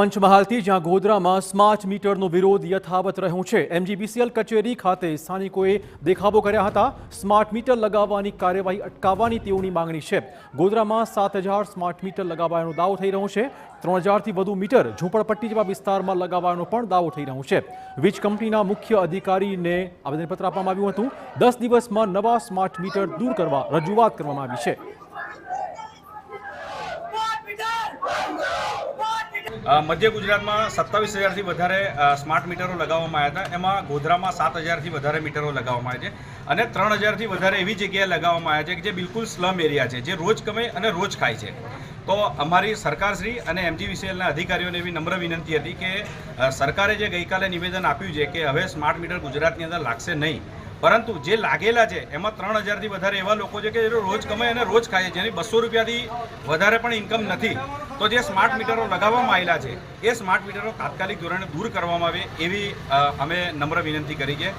પંચમહાલથી જ્યાં ગોધરામાં સ્માર્ટ મીટરનો વિરોધ યથાવત રહ્યો છે। MGBCL કચેરી ખાતે સ્થાનિકોએ દેખાવો કર્યા હતા। સ્માર્ટ મીટર લગાવવાની કાર્યવાહી અટકાવવાની તેઓની માંગણી છે। ગોધરામાં 7,000 સ્માર્ટ મીટર લગાવવાનો દાવો થઈ રહ્યો છે। 3,000થી વધુ મીટર ઝૂંપડપટ્ટી જેવા વિસ્તારમાં લગાવવાનો પણ દાવો થઈ રહ્યો છે। વીજ કંપનીના મુખ્ય અધિકારીને આવેદનપત્ર આપવામાં આવ્યું હતું। 10 દિવસમાં નવા સ્માર્ટ મીટર દૂર કરવા રજૂઆત કરવામાં આવી છે। मध्य गुजरात में 27,000 થી વધારે स्मार्ट मीटरों लगाववामां આવ્યા હતા। એમાં ગોધરામાં 7,000 થી વધારે મીટરો લગાવવામાં આવ્યા છે અને 3,000 થી વધારે એવી જગ્યાએ લગાવવામાં આવ્યા છે કે જે બિલકુલ સ્લમ એરિયા છે, જે રોજ કમાય અને રોજ ખાય છે। તો અમારી સરકારશ્રી અને MGBCLના અધિકારીઓને એવી નમ્ર વિનંતી હતી કે સરકારે જે ગઈકાલે નિવેદન આપ્યું છે કે હવે સ્માર્ટ મીટર ગુજરાતની અંદર લાગશે નહીં, પરંતુ જે લાગેલા છે એમાં 3,000 થી વધારે એવા લોકો છે કે જે રોજ કમાય અને રોજ ખાય, જેની 200 રૂપિયાથી વધારે પણ ઇન્કમ નથી। તો જે સ્માર્ટ મીટરો લગાવવામાં આવેલા છે એ સ્માર્ટ મીટરો તાત્કાલિક ધોરણે દૂર કરવામાં આવે એવી અમે નમ્ર વિનંતી કરી છે।